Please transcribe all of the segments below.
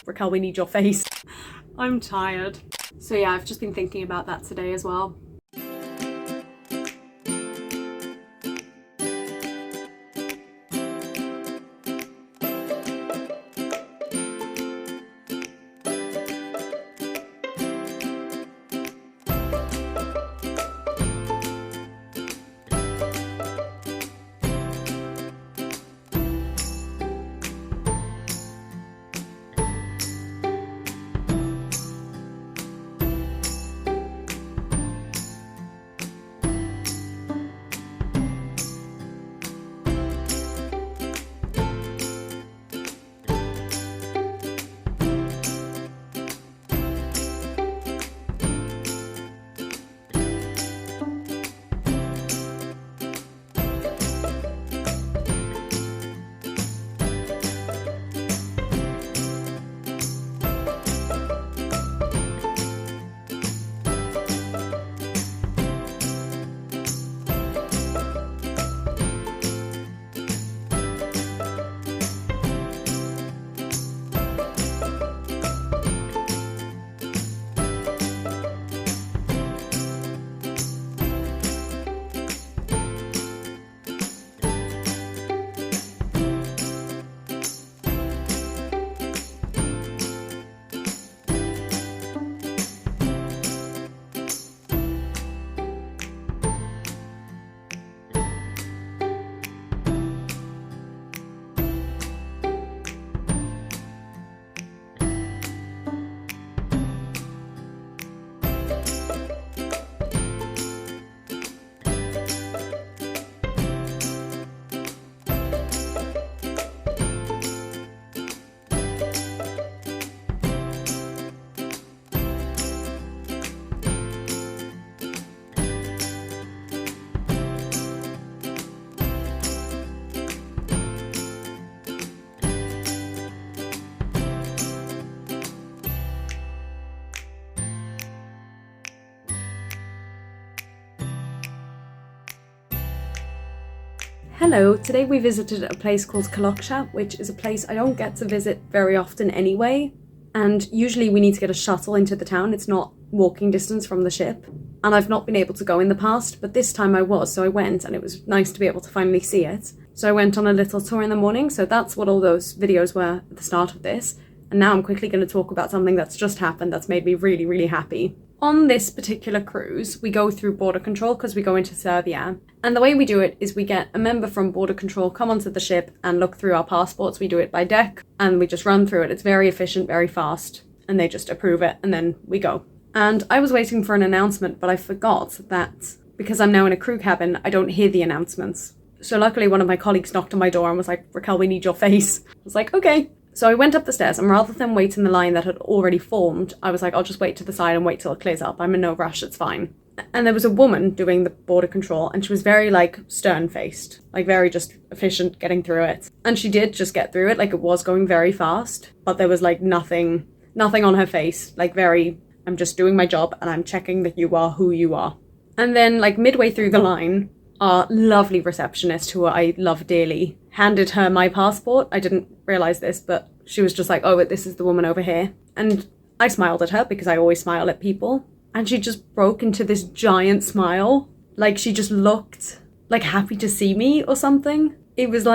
Raquel, we need your face. I'm tired. So yeah, I've just been thinking about that today as well. Hello, today we visited a place called Kalocsa, which is a place I don't get to visit very often anyway, and usually we need to get a shuttle into the town. It's not walking distance from the ship, and I've not been able to go in the past, but this time I was, so I went, and it was nice to be able to finally see it. So I went on a little tour in the morning, so that's what all those videos were at the start of this, and now I'm quickly going to talk about something that's just happened that's made me really, really happy. On this particular cruise, we go through border control because we go into Serbia. And the way we do it is we get a member from border control come onto the ship and look through our passports. We do it by deck and we just run through it. It's very efficient, very fast, and they just approve it and then we go. And I was waiting for an announcement, but I forgot that because I'm now in a crew cabin, I don't hear the announcements. So luckily one of my colleagues knocked on my door and was like, Raquel, we need your face. I was like, okay. So I went up the stairs, and rather than wait in the line that had already formed, I was like, I'll just wait to the side and wait till it clears up. I'm in no rush, it's fine. And there was a woman doing the border control, and she was very, stern-faced. Very just efficient getting through it. And she did just get through it, it was going very fast. But there was, nothing on her face. I'm just doing my job, and I'm checking that you are who you are. And then, midway through the line, our lovely receptionist, who I love dearly, handed her my passport. I didn't realise this, but she was just like, oh, this is the woman over here. And I smiled at her because I always smile at people. And she just broke into this giant smile. She just looked happy to see me or something. It was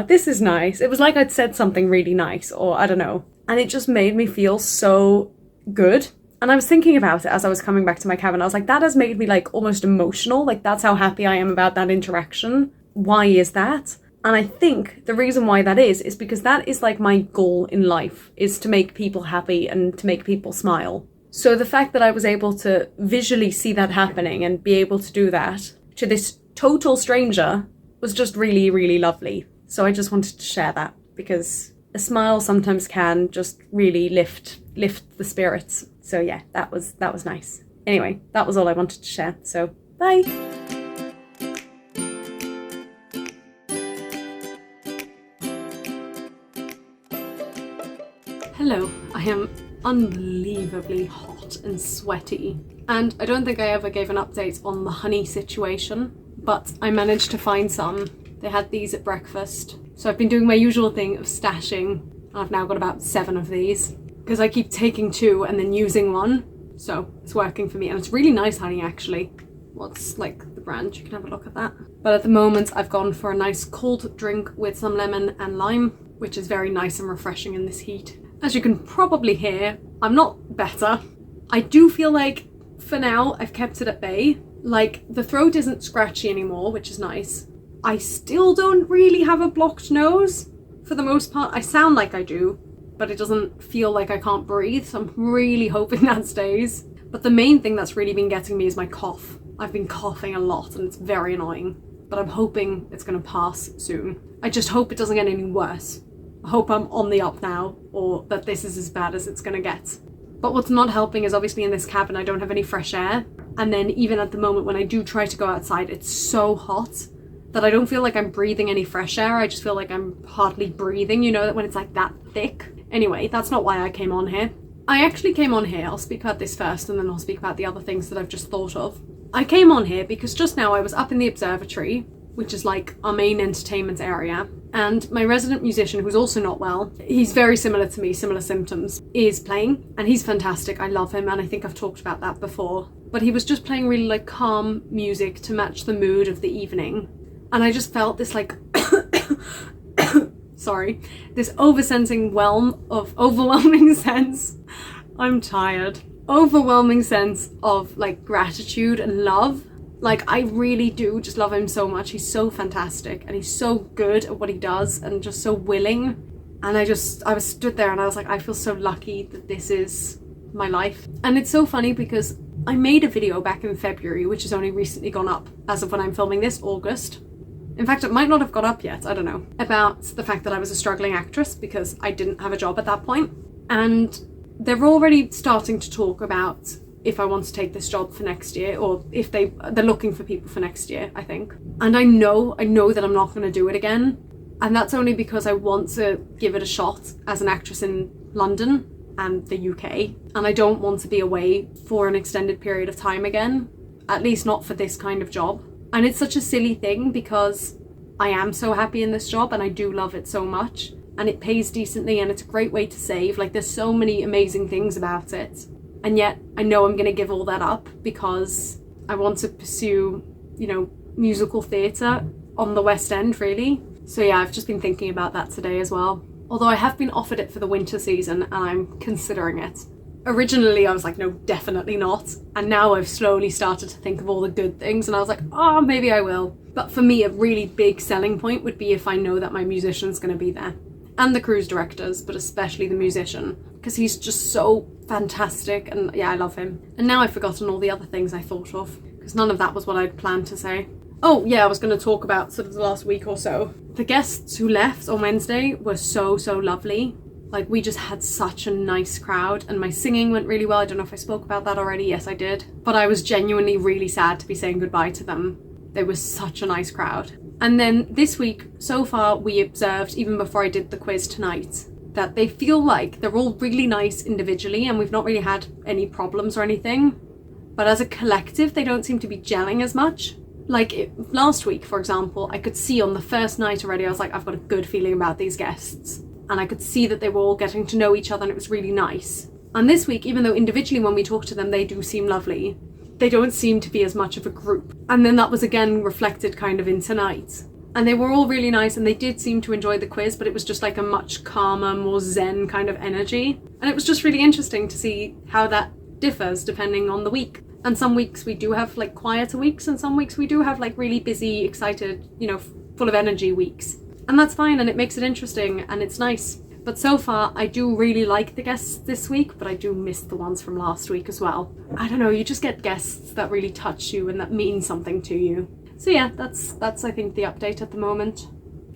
this is nice. It was like I'd said something really nice, or I don't know. And it just made me feel so good. And I was thinking about it as I was coming back to my cabin. I was like, that has made me almost emotional. That's how happy I am about that interaction. Why is that? And I think the reason why that is because that is my goal in life, is to make people happy and to make people smile. So the fact that I was able to visually see that happening and be able to do that to this total stranger was just really, really lovely. So I just wanted to share that because a smile sometimes can just really lift the spirits. So yeah, that was nice. Anyway, that was all I wanted to share. So bye. Hello, I am unbelievably hot and sweaty, and I don't think I ever gave an update on the honey situation, but I managed to find some. They had these at breakfast, so I've been doing my usual thing of stashing I've now got about 7 of these because I keep taking 2 and then using 1. So it's working for me, and it's really nice honey actually. What's like the brand? You can have a look at that. But at the moment I've gone for a nice cold drink with some lemon and lime, which is very nice and refreshing in this heat. As you can probably hear, I'm not better. I do feel like for now I've kept it at bay. Like the throat isn't scratchy anymore, which is nice. I still don't really have a blocked nose for the most part. I sound like I do, but it doesn't feel like I can't breathe, so I'm really hoping that stays. But the main thing that's really been getting me is my cough. I've been coughing a lot and it's very annoying, but I'm hoping it's going to pass soon. I just hope it doesn't get any worse. I hope I'm on the up now, or that this is as bad as it's going to get. But what's not helping is obviously in this cabin I don't have any fresh air, and then even at the moment when I do try to go outside, it's so hot that I don't feel like I'm breathing any fresh air. I just feel like I'm hardly breathing, you know, that when it's like that thick. Anyway, that's not why I came on here. I actually came on here, I'll speak about this first and then I'll speak about the other things that I've just thought of. I came on here because just now I was up in the observatory, which is like our main entertainment area, and my resident musician, who's also not well, he's very similar to me, similar symptoms, is playing, and he's fantastic. I love him, and I think I've talked about that before. But he was just playing really like calm music to match the mood of the evening, and I just felt this like sorry, this overwhelming sense. I'm tired. Overwhelming sense of like gratitude and love. Like I really do just love him so much. He's so fantastic and he's so good at what he does and just so willing. And I was stood there and I was like, I feel so lucky that this is my life. And it's so funny because I made a video back in February, which has only recently gone up as of when I'm filming this, August. In fact, it might not have gone up yet, I don't know, about the fact that I was a struggling actress because I didn't have a job at that point. And they're already starting to talk about if I want to take this job for next year, or if they're looking for people for next year, I think. And I know that I'm not going to do it again. And that's only because I want to give it a shot as an actress in London and the UK. And I don't want to be away for an extended period of time again, at least not for this kind of job. And it's such a silly thing because I am so happy in this job and I do love it so much. And it pays decently and it's a great way to save. Like there's so many amazing things about it. And yet I know I'm going to give all that up because I want to pursue, you know, musical theatre on the West End really. So yeah, I've just been thinking about that today as well. Although I have been offered it for the winter season and I'm considering it. Originally I was like, no, definitely not. And now I've slowly started to think of all the good things and I was like, oh, maybe I will. But for me, a really big selling point would be if I know that my musician's going to be there. And the cruise directors, but especially the musician, because he's just so fantastic and yeah, I love him. And now I've forgotten all the other things I thought of, because none of that was what I'd planned to say. Oh yeah, I was going to talk about sort of the last week or so. The guests who left on Wednesday were so lovely. Like we just had such a nice crowd and my singing went really well. I don't know if I spoke about that already. Yes, I did. But I was genuinely really sad to be saying goodbye to them. They were such a nice crowd. And then this week, so far, we observed, even before I did the quiz tonight, that they feel like they're all really nice individually and we've not really had any problems or anything. But as a collective, they don't seem to be gelling as much. Like last week, for example, I could see on the first night already, I was like, I've got a good feeling about these guests. And I could see that they were all getting to know each other and it was really nice. And this week, even though individually when we talk to them, they do seem lovely, they don't seem to be as much of a group. And then that was again reflected kind of in tonight. And they were all really nice and they did seem to enjoy the quiz, but it was just like a much calmer, more zen kind of energy. And it was just really interesting to see how that differs depending on the week. And some weeks we do have like quieter weeks and some weeks we do have like really busy, excited, you know, full of energy weeks. And that's fine and it makes it interesting and it's nice. But so far, I do really like the guests this week, but I do miss the ones from last week as well. I don't know, you just get guests that really touch you and that mean something to you. So yeah, that's I think the update at the moment.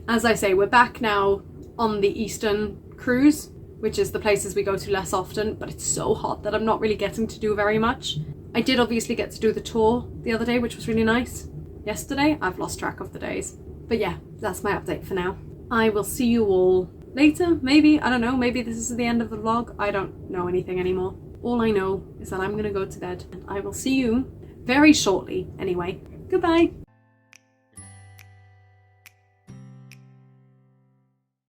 As I say, we're back now on the Eastern cruise, which is the places we go to less often, but it's so hot that I'm not really getting to do very much. I did obviously get to do the tour the other day, which was really nice. Yesterday, I've lost track of the days. But yeah, that's my update for now. I will see you all later, maybe, I don't know, maybe this is the end of the vlog. I don't know anything anymore. All I know is that I'm gonna go to bed and I will see you very shortly anyway. Goodbye.